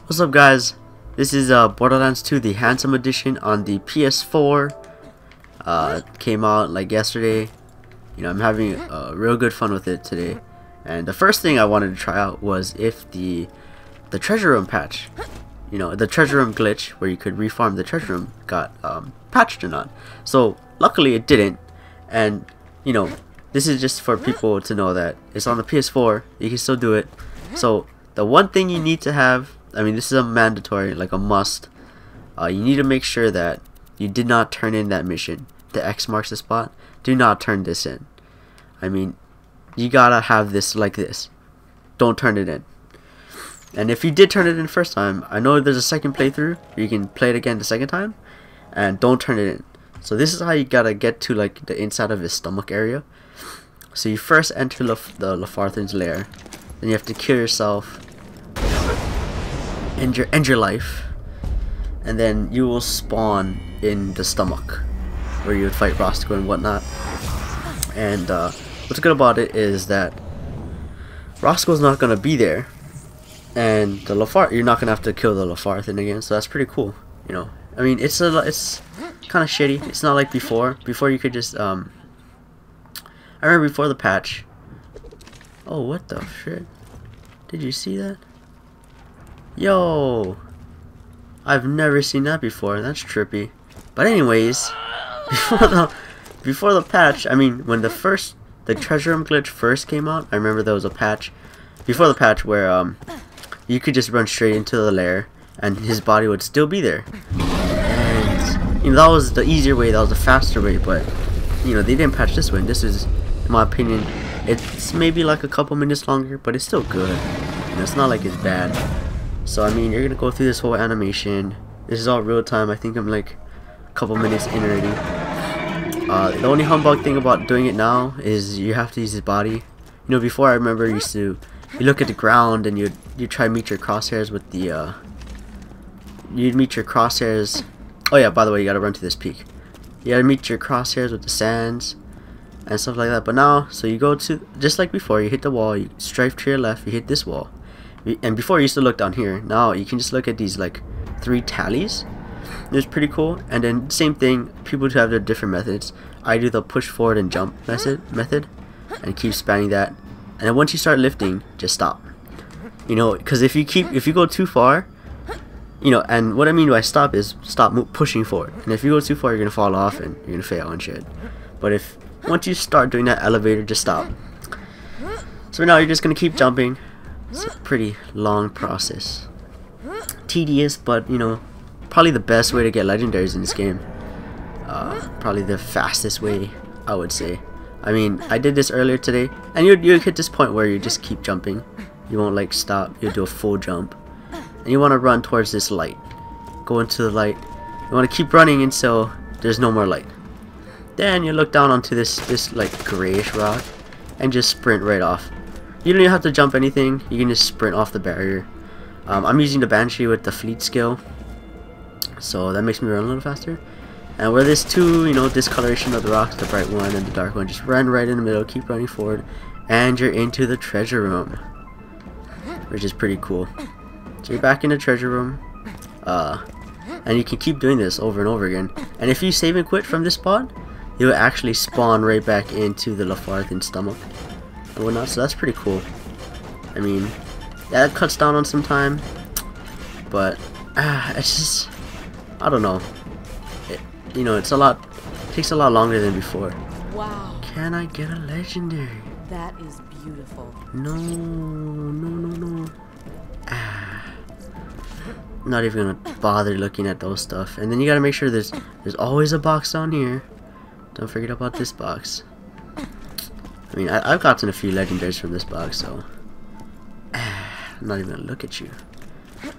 What's up, guys? This is Borderlands 2, the Handsome Edition on the PS4. Came out like yesterday. You know, I'm having real good fun with it today. And the first thing I wanted to try out was if the treasure room patch, you know, the treasure room glitch where you could refarm the treasure room, got patched or not. So luckily it didn't. And you know, this is just for people to know that it's on the PS4. You can still do it. So the one thing you need to have, I mean, this is a mandatory, like a must. You need to make sure that you did not turn in that mission. The X marks the spot. Do not turn this in. I mean, you gotta have this like this. Don't turn it in. And if you did turn it in first time, I know there's a second playthrough. You can play it again the second time, and don't turn it in. So this is how you gotta get to like the inside of his stomach area. So you first enter the Leviathan's lair. Then you have to kill yourself. End your life, and then you will spawn in the stomach where you would fight Roscoe and whatnot. And what's good about it is that Roscoe's not gonna be there, and the you're not gonna have to kill the Leviathan again. So that's pretty cool. You know, I mean, it's kind of shitty. It's not like before. Before you could just I remember before the patch. Oh, what the shit? Did you see that? Yo, I've never seen that before. That's trippy. But anyways, before the patch, I mean, when the treasure room glitch first came out, I remember there was a patch before the patch where you could just run straight into the lair and his body would still be there. And you know, that was the easier way, that was the faster way. But you know, they didn't patch this one. This is, in my opinion, it's maybe like a couple minutes longer, but it's still good. You know, it's not like it's bad. So I mean, you're gonna go through this whole animation. This is all real time. I think I'm like a couple minutes in already. The only humbug thing about doing it now is you have to use his body. You know, before I remember you look at the ground and you try to meet your crosshairs with the you'd meet your crosshairs. Oh yeah, by the way, you gotta run to this peak. You gotta meet your crosshairs with the sands and stuff like that. But now, so you go to, just like before, you hit the wall, you strafe to your left, you hit this wall. And before you used to look down here. Now you can just look at these like 3 tallies. It's pretty cool. And then same thing, people have their different methods. I do the push forward and jump method and keep spamming that. And then once you start lifting, just stop. You know, because if you go too far, you know, and what I mean by stop is stop pushing forward. And if you go too far, you're gonna fall off and you're gonna fail and shit. But once you start doing that elevator, just stop. So now you're just gonna keep jumping. It's a pretty long process. Tedious, but you know, probably the best way to get legendaries in this game. Probably the fastest way, I would say. I mean, I did this earlier today, and you hit this point where you just keep jumping. You won't like stop. You do a full jump, and you want to run towards this light. Go into the light. You want to keep running until there's no more light. Then you look down onto this like grayish rock, and just sprint right off. You don't even have to jump anything. You can just sprint off the barrier. I'm using the Banshee with the fleet skill, so that makes me run a little faster. And where there's 2, you know, discoloration of the rocks, the bright one and the dark one, just run right in the middle, keep running forward, and you're into the treasure room, which is pretty cool. So you're back in the treasure room, and you can keep doing this over and over again. And if you save and quit from this spot, you'll actually spawn right back into the Leviathan stomach and whatnot. So that's pretty cool. I mean, yeah, that cuts down on some time, but it's just, I don't know. You know, it takes a lot longer than before. Wow. Can I get a legendary? That is beautiful. No. Not even gonna bother looking at those stuff. And then you gotta make sure there's always a box down here. Don't forget about this box. I mean, I've gotten a few legendaries from this box, so I'm not even gonna look at you.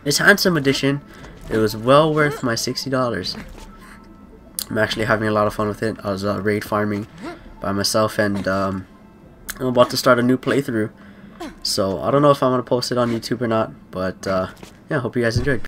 This Handsome Edition, it was well worth my $60. I'm actually having a lot of fun with it. I was raid farming by myself, and I'm about to start a new playthrough. So I don't know if I'm gonna post it on YouTube or not, but yeah, hope you guys enjoyed.